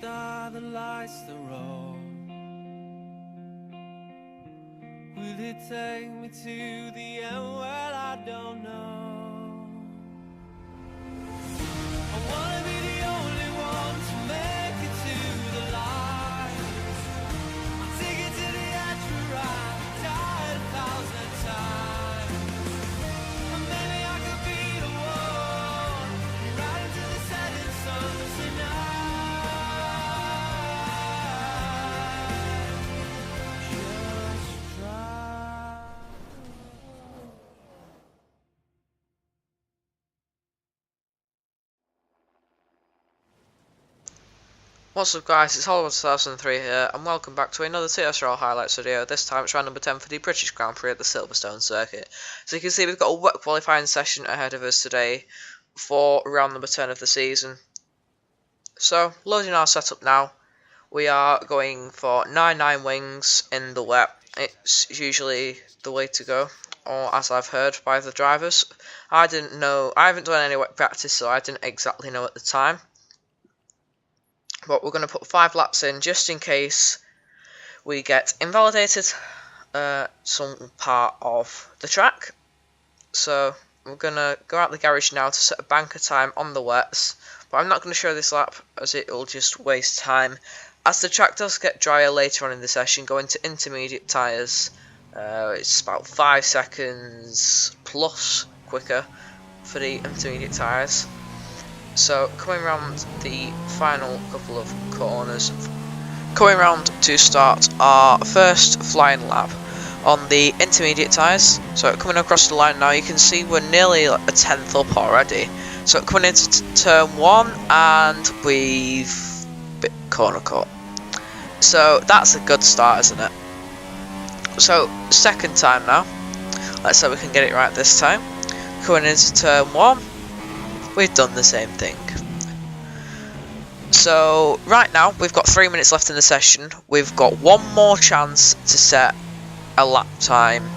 watched all the lights that roll. Will it take me to the end? Well, I don't know. I wanna be the only one to make it to the light. I'll take it to the edge where I've died 1,000 times. And maybe I could be the one right into the setting sun tonight. Just try. What's up guys, it's Hollywood 2003 here, and welcome back to another TSRL highlights video. This time it's round number 10 for the British Grand Prix at the Silverstone circuit. So you can see we've got a wet qualifying session ahead of us today for round number 10 of the season. So, loading our setup now. We are going for 9 wings in the wet. It's usually the way to go, or as I've heard by the drivers. I haven't done any wet practice, so I didn't exactly know at the time. But we're going to put 5 laps in just in case we get invalidated some part of the track. So we're going to go out the garage now to set a banker time on the wets. But I'm not going to show this lap as it will just waste time. As the track does get drier later on in the session, go into intermediate tyres. It's about 5 seconds plus quicker for the intermediate tyres. So, coming around the final couple of corners, coming round to start our first flying lap on the intermediate tyres. So, coming across the line now, you can see we're nearly a 10th up already. So, coming into turn 1, and we've bit corner caught. So, that's a good start, isn't it? So, second time now. Let's say we can get it right this time. Coming into turn 1. We've done the same thing. So right now we've got 3 minutes left in the session. We've got one more chance to set a lap time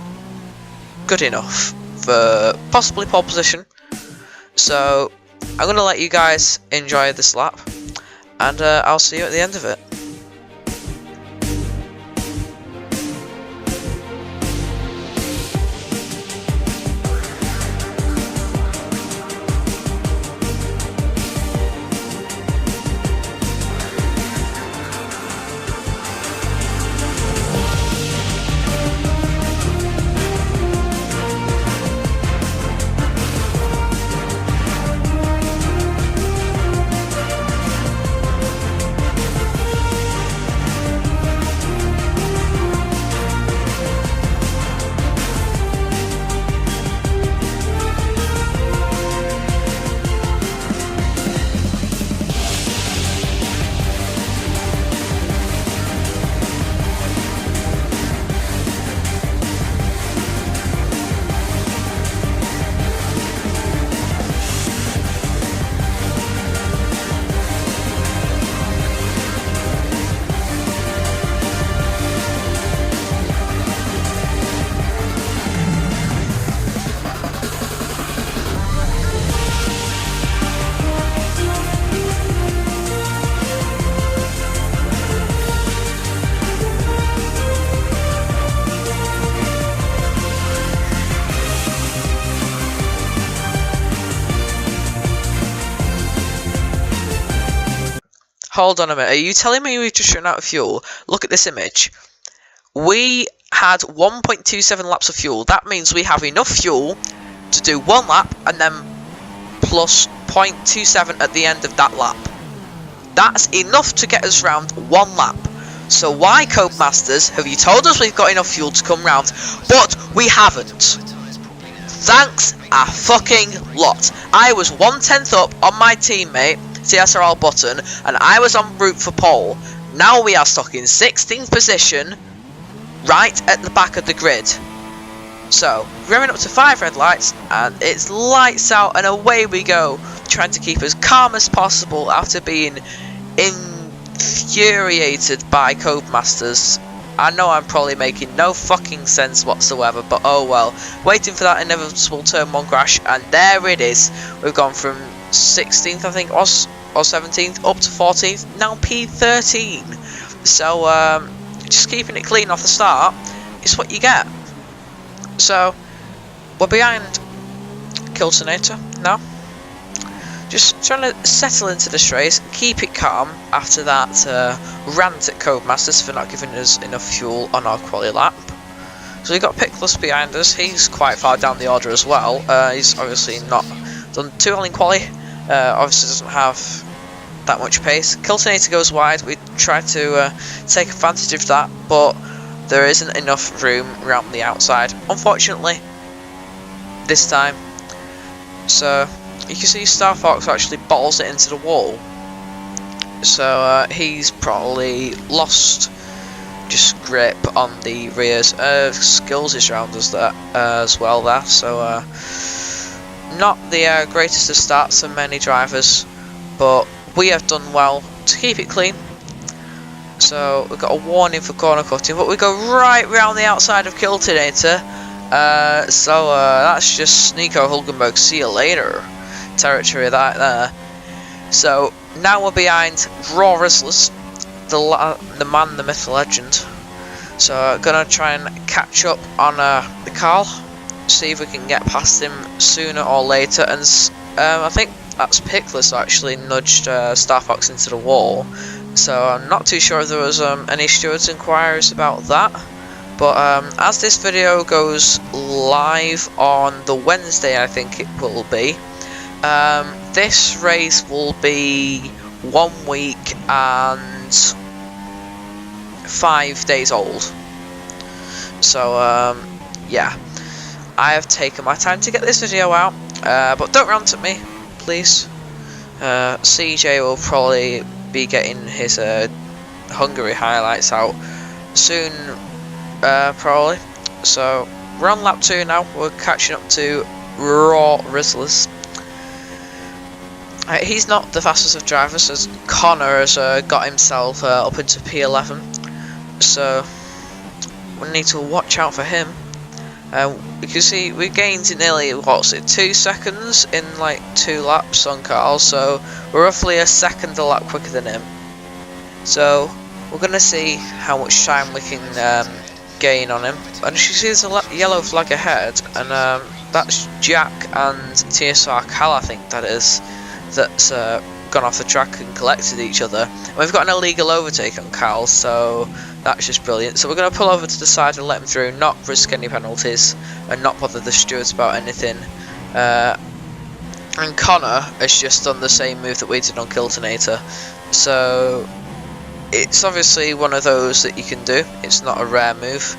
good enough for possibly pole position. So I'm going to let you guys enjoy this lap, and I'll see you at the end of it. Hold on a minute, are you telling me we've just run out of fuel? Look at this image. We had 1.27 laps of fuel. That means we have enough fuel to do 1 lap and then plus 0.27 at the end of that lap. That's enough to get us round 1 lap. So why, Codemasters, have you told us we've got enough fuel to come round, but we haven't? Thanks a fucking lot. I was 1/10 up on my teammate, TSRL Button, and I was en route for pole. Now we are stuck in 16th position, right at the back of the grid. So, revving up to 5 red lights, and it's lights out and away we go, trying to keep as calm as possible after being infuriated by Codemasters. I know I'm probably making no fucking sense whatsoever, but oh well. Waiting for that inevitable turn 1 crash, and there it is. We've gone from 16th, I think it was, or 17th up to 14th, now P13. So just keeping it clean off the start is what you get. So we're behind Kiltonator now. Just trying to settle into this race, keep it calm after that rant at Codemasters for not giving us enough fuel on our quali lap. So we've got Pickless behind us. He's quite far down the order as well. He's obviously not done too well in quali. Obviously doesn't have that much pace. Kiltonator goes wide. We try to take advantage of that, but there isn't enough room around the outside, unfortunately, this time. So you can see Star Fox actually bottles it into the wall. So he's probably lost just grip on the rears. Skills is around us there as well there. So not the greatest of starts for many drivers, but we have done well to keep it clean. So we've got a warning for corner cutting, but we go right round the outside of Kiltonator. So that's just Sneeko Hulkenberg, see you later territory that there. So now we're behind Raw Rizzlers, the man, the myth, the legend. So gonna try and catch up on the Carl, see if we can get past him sooner or later. And I think that's Pickless actually nudged Star Fox into the wall. So I'm not too sure if there was any stewards inquiries about that. But as this video goes live on the Wednesday, I think it will be, this race will be 1 week and 5 days old. So yeah, I have taken my time to get this video out, but don't rant at me, please. CJ will probably be getting his Hungary highlights out soon, probably. So we're on lap 2 now. We're catching up to Raw Rizzlers. He's not the fastest of drivers, as Connor has got himself up into P11, so we need to watch out for him. You can see we gained nearly, what's it, 2 seconds in like 2 laps on Carl, so we're roughly a second a lap quicker than him. So we're going to see how much time we can gain on him. And you see there's a yellow flag ahead, and that's Jack and TSRL, I think that is, that's gone off the track and collected each other. And we've got an illegal overtake on Carl, so that's just brilliant. So we're going to pull over to the side and let him through, not risk any penalties, and not bother the stewards about anything. And Connor has just done the same move that we did on Kiltonator. So it's obviously one of those that you can do. It's not a rare move,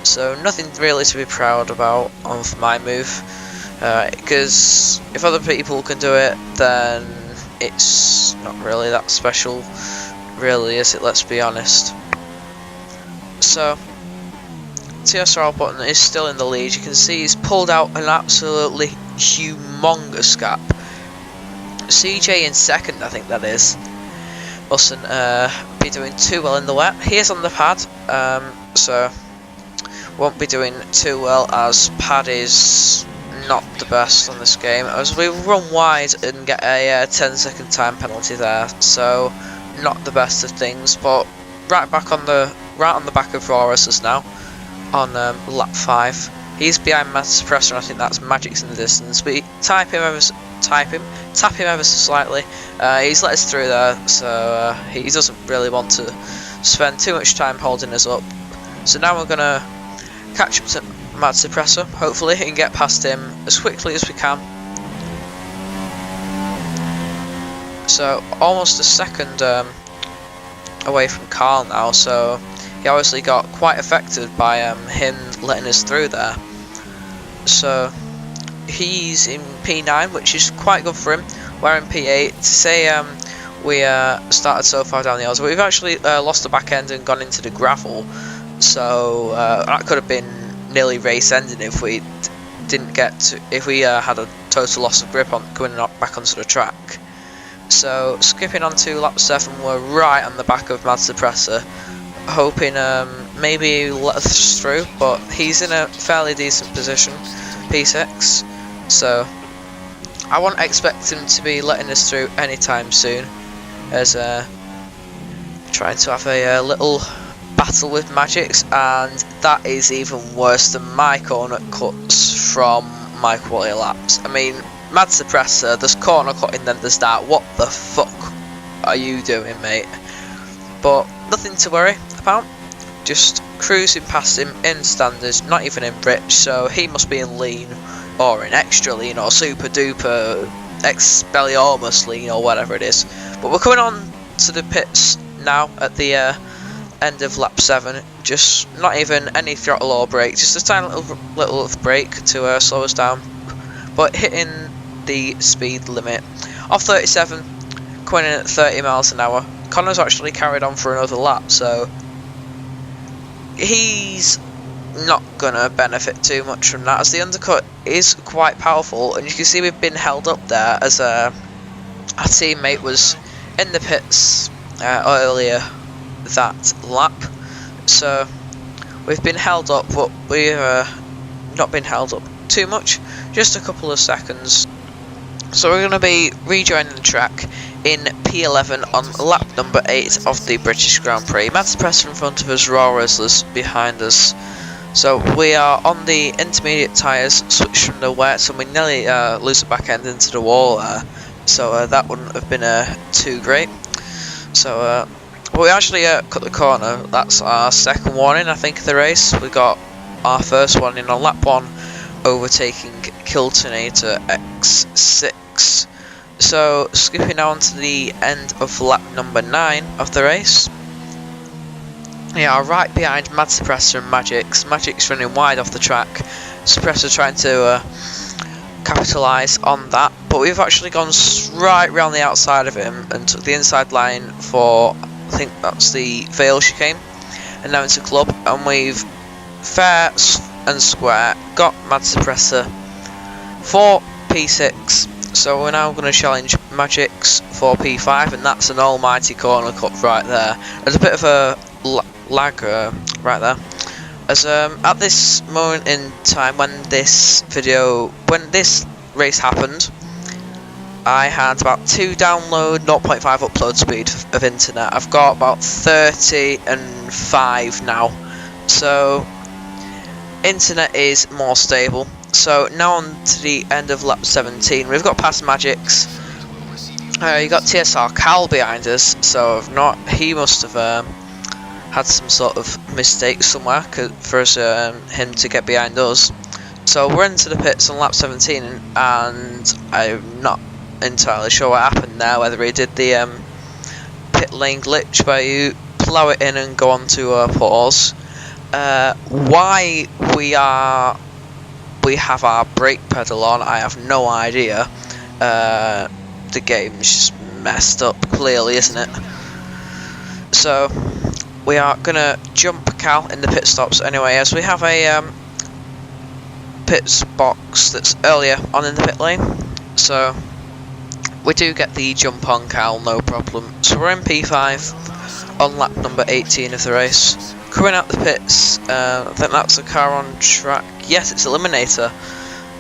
so nothing really to be proud about on my move. Because if other people can do it, then it's not really that special, really, is it? Let's be honest. So TSRL button is still in the lead. You can see he's pulled out an absolutely humongous gap. CJ in second, I think that is. Mustn't be doing too well in the wet. He is on the pad, so won't be doing too well, as pad is not the best on this game, as we run wide and get a 10-second time penalty there. So not the best of things, but right on the back of Raw Rizzlers now on lap 5. He's behind Mad Suppressor, and I think that's Magic's in the distance. We tap him ever so slightly. He's let us through there, so he doesn't really want to spend too much time holding us up. So now we're gonna catch up to Mad Suppressor, hopefully, and get past him as quickly as we can. So almost a second away from Carl now, so he obviously got quite affected by him letting us through there. So he's in P9, which is quite good for him. We're in P8. To say we started so far down the order, we've actually lost the back end and gone into the gravel. So that could have been nearly race ending if we didn't get to, if we had a total loss of grip on going back onto the track. So skipping on to lap 7, we're right on the back of Mad Suppressor, hoping maybe he'll let us through, but he's in a fairly decent position, P6. So I won't expect him to be letting us through anytime soon, as trying to have a little battle with Magics, and that is even worse than my corner cuts from my quality laps. I mean, mad suppressor, there's corner cutting, then there's that. What the fuck are you doing, mate? But nothing to worry about. Just cruising past him in standards, not even in rich, so he must be in lean, or in extra lean, or super duper expelliarmus lean, or whatever it is. But we're coming on to the pits now at the end of lap 7. Just not even any throttle or brake, just a tiny little brake to slow us down, but hitting the speed limit of 37, coming in at 30 miles an hour. Connor's actually carried on for another lap, so he's not gonna benefit too much from that, as the undercut is quite powerful, and you can see we've been held up there as our teammate was in the pits earlier that lap. So we've been held up, but we've not been held up too much, just a couple of seconds. So we're going to be rejoining the track in P11 on lap number 8 of the British Grand Prix. Mads Press in front of us, Raw Rizzlers behind us. So we are on the intermediate tyres, switched from the wet, so we nearly lose the back end into the wall there. So that wouldn't have been too great. So we actually cut the corner. That's our second warning, I think, of the race. We got our first warning on lap 1, overtaking Kiltonator X6. So skipping on to the end of lap number 9 of the race. We are right behind Mad Suppressor and Magics. Magics running wide off the track. Suppressor trying to capitalise on that, but we've actually gone right round the outside of him and took the inside line for, I think that's the Vale chicane, and now into club, and we've fair and square got Mad Suppressor for P6. So we're now going to challenge Magics for P5, and that's an almighty corner cut right there. There's a bit of a lag right there, as at this moment in time when this race happened, I had about 2 download, 0.5 upload speed of internet. I've got about 30 and 5 now, so internet is more stable. So now on to the end of lap 17. We've got past Magics. You got TSRL behind us, so he must have had some sort of mistake somewhere for us, him to get behind us. So we're into the pits on lap 17, and I'm not entirely sure what happened there, whether he did the pit lane glitch where you plough it in and go on to pause. Why we have our brake pedal on, I have no idea. The game's just messed up, clearly, isn't it? So we are gonna jump Cal in the pit stops anyway, as we have a pit box that's earlier on in the pit lane, so we do get the jump on Cal, no problem. So we're in P5 on lap number 18 of the race. Coming out the pits, I think that's a car on track. Yes, it's Eliminator.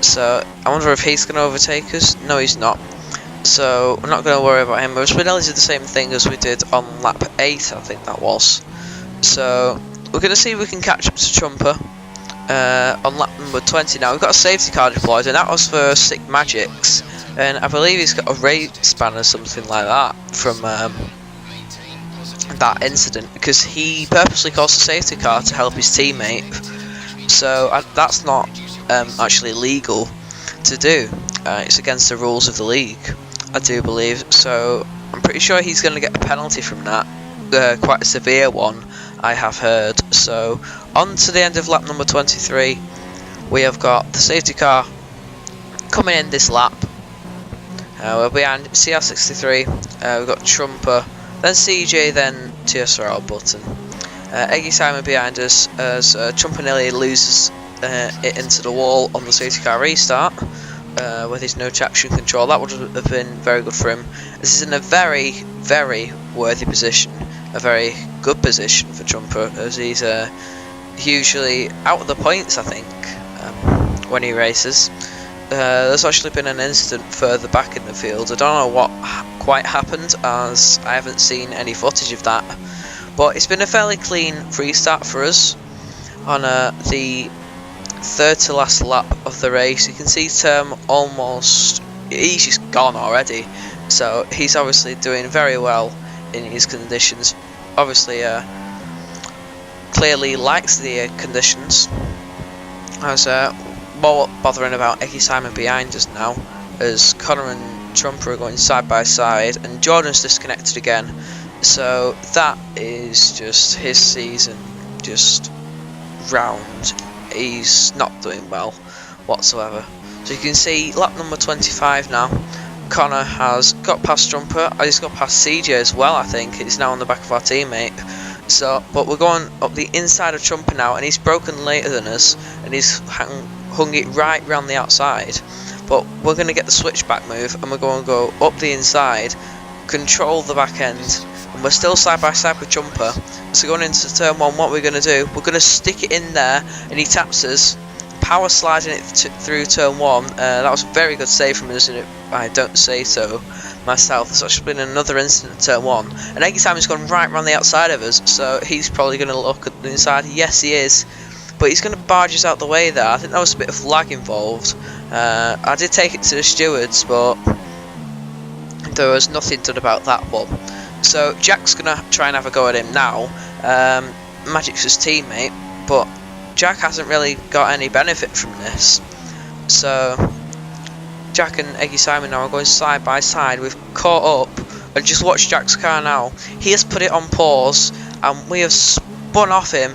So I wonder if he's going to overtake us. No, he's not. So we're not going to worry about him. We nearly did the same thing as we did on lap 8, I think that was. So we're going to see if we can catch up to Trumper on lap number 20 now. We've got a safety car deployed, and that was for Sick Magics. And I believe he's got a race ban or something like that from that incident, because he purposely caused a safety car to help his teammate. So that's not actually legal to do. It's against the rules of the league, I do believe. So I'm pretty sure he's going to get a penalty from that, quite a severe one, I have heard. So on to the end of lap number 23, we have got the safety car coming in this lap. We're behind CR63, we've got Trumper, then CJ, then TSRL Button. Eggy Simon behind us as Trumper nearly loses it into the wall on the safety car restart with his no traction control. That would have been very good for him, as he's in a very, very worthy position, a very good position for Trumper, as he's usually out of the points, I think, when he races. there's actually been an incident further back in the field. I don't know what quite happened, as I haven't seen any footage of that. But it's been a fairly clean restart for us on the third to last lap of the race. You can see Term almost, he's just gone already, so he's obviously doing very well in his conditions. Obviously clearly likes the conditions, as more bothering about Eggy Simon behind us now, as Connor and Trumper are going side by side, and Jordan's disconnected again. So that is just his season just round. He's not doing well whatsoever. So you can see lap number 25 now. Connor has got past Trumper. He's got past CJ as well, I think. He's now on the back of our teammate. So, but we're going up the inside of Trumper now, and he's broken later than us, and he's hung it right round the outside. But we're going to get the switchback move, and we're going to go up the inside, control the back end, and we're still side by side with Trumper. So going into turn 1, what we're going to do, we're going to stick it in there, and he taps us, power sliding it through turn 1. That was a very good save from us, if I don't say so myself. There's actually been another incident in turn 1, and Eggy Simon's gone right around the outside of us, so he's probably going to look at the inside. Yes, he is, but he's going to barge us out the way there. I think there was a bit of lag involved. I did take it to the stewards, but there was nothing done about that one. So Jack's going to try and have a go at him now. Magic's his teammate, but Jack hasn't really got any benefit from this. So Jack and Eggy Simon now are going side by side. We've caught up, and just watch Jack's car now. He has put it on pause, and we have spun off him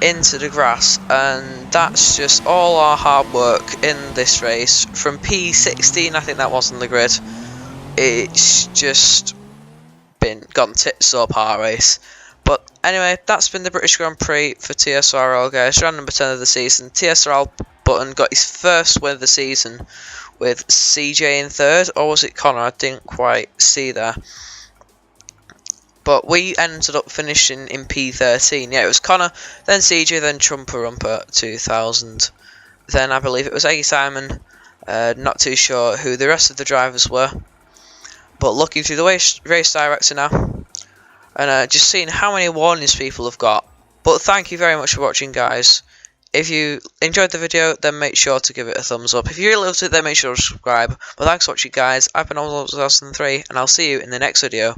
into the grass, and that's just all our hard work in this race. From P16, I think that was on the grid, it's just gone tits up our race. But anyway, that's been the British Grand Prix for TSRL, guys. Round number 10 of the season. TSRL Button got his first win of the season with CJ in third, or was it Connor? I didn't quite see there. But we ended up finishing in P13. Yeah, it was Connor, then CJ, then Trumper 2000. Then I believe it was Eggy Simon. Not too sure who the rest of the drivers were. But looking through the race director now, and just seeing how many warnings people have got. But thank you very much for watching, guys. If you enjoyed the video, then make sure to give it a thumbs up. If you really loved it, then make sure to subscribe. But thanks for watching, guys. I've been on 2003, and I'll see you in the next video.